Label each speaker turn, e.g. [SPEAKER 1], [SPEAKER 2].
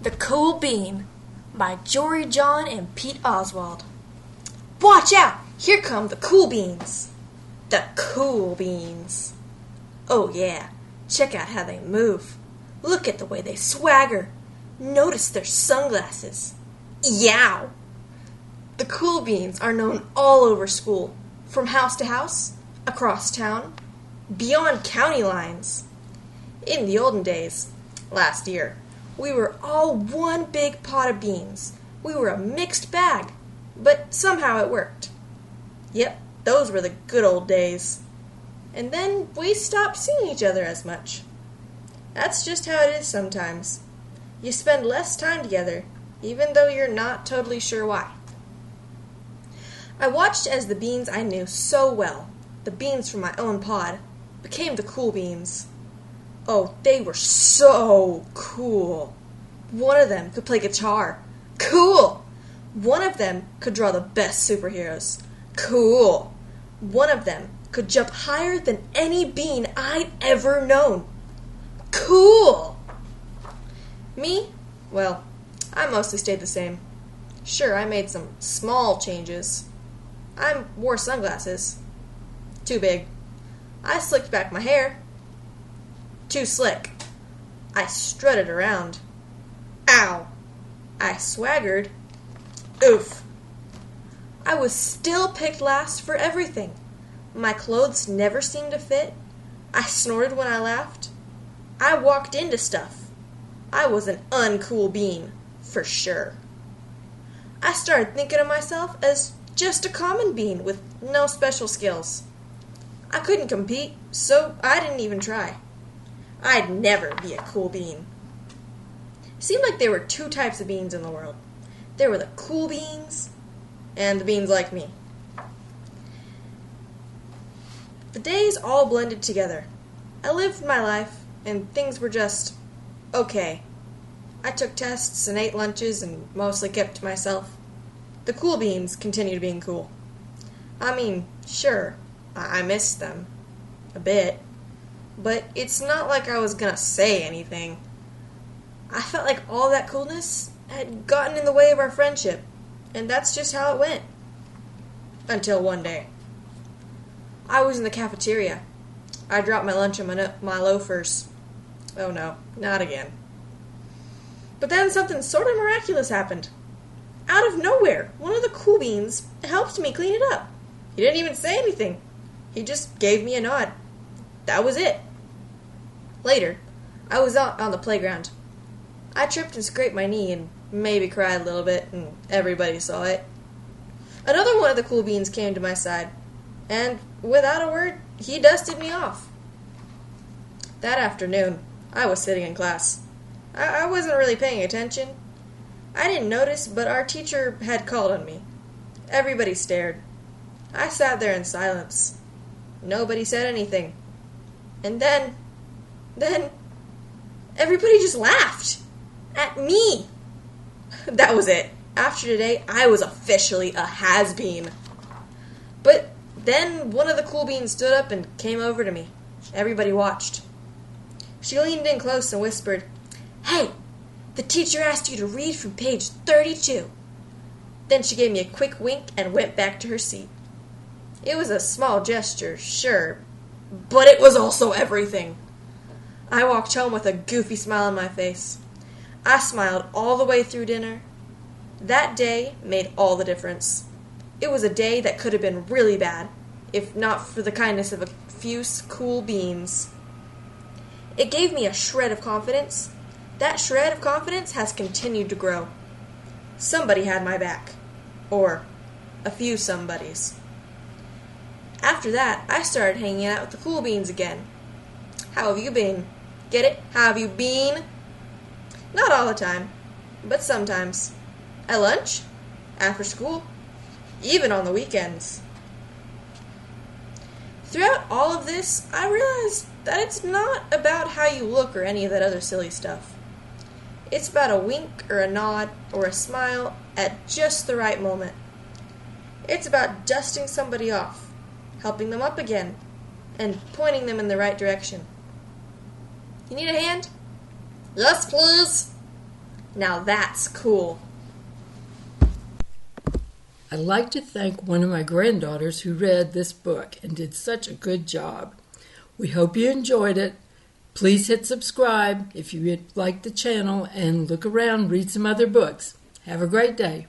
[SPEAKER 1] The Cool Bean by Jory, John, and Pete Oswald. Watch out! Here come the cool beans. The cool beans. Oh yeah, check out how they move. Look at the way they swagger. Notice their sunglasses. Yow! The cool beans are known all over school, from house to house, across town, beyond county lines. In the olden days, last year, we were all one big pot of beans. We were a mixed bag, but somehow it worked. Yep, those were the good old days. And then we stopped seeing each other as much. That's just how it is sometimes. You spend less time together, even though you're not totally sure why. I watched as the beans I knew so well, the beans from my own pod, became the cool beans. Oh, they were so cool. One of them could play guitar. Cool! One of them could draw the best superheroes. Cool! One of them could jump higher than any bean I'd ever known. Cool! Me? Well, I mostly stayed the same. Sure, I made some small changes. I wore sunglasses. Too big. I slicked back my hair. Too slick. I strutted around. Ow! I swaggered. Oof! I was still picked last for everything. My clothes never seemed to fit. I snorted when I laughed. I walked into stuff. I was an uncool bean, for sure. I started thinking of myself as just a common bean with no special skills. I couldn't compete, so I didn't even try. I'd never be a cool bean. It seemed like there were two types of beans in the world. There were the cool beans and the beans like me. The days all blended together. I lived my life, and things were just okay. I took tests and ate lunches and mostly kept to myself. The cool beans continued being cool. I mean, sure, I missed them. A bit. But it's not like I was gonna say anything. I felt like all that coolness had gotten in the way of our friendship, and that's just how it went. Until one day. I was in the cafeteria. I dropped my lunch and my loafers. Oh no, not again. But then something sort of miraculous happened. Out of nowhere, one of the cool beans helped me clean it up. He didn't even say anything. He just gave me a nod. That was it. Later, I was out on the playground. I tripped and scraped my knee and maybe cried a little bit, and everybody saw it. Another one of the cool beans came to my side, and without a word, he dusted me off. That afternoon, I was sitting in class. I wasn't really paying attention. I didn't notice, but our teacher had called on me. Everybody stared. I sat there in silence. Nobody said anything. And then, everybody just laughed. At me. That was it. After today, I was officially a has-been. But then one of the cool beans stood up and came over to me. Everybody watched. She leaned in close and whispered, "Hey, the teacher asked you to read from page 32. Then she gave me a quick wink and went back to her seat. It was a small gesture, sure, but it was also everything. I walked home with a goofy smile on my face. I smiled all the way through dinner. That day made all the difference. It was a day that could have been really bad, if not for the kindness of a few cool beans. It gave me a shred of confidence. That shred of confidence has continued to grow. Somebody had my back. Or a few somebodies. After that, I started hanging out with the cool beans again. How have you been? Get it? How have you been? Not all the time, but sometimes. At lunch, after school, even on the weekends. Throughout all of this, I realized that it's not about how you look or any of that other silly stuff. It's about a wink or a nod or a smile at just the right moment. It's about dusting somebody off, helping them up again, and pointing them in the right direction. You need a hand? Yes, please. Now that's cool.
[SPEAKER 2] I'd like to thank one of my granddaughters who read this book and did such a good job. We hope you enjoyed it. Please hit subscribe if you like the channel and look around, read some other books. Have a great day.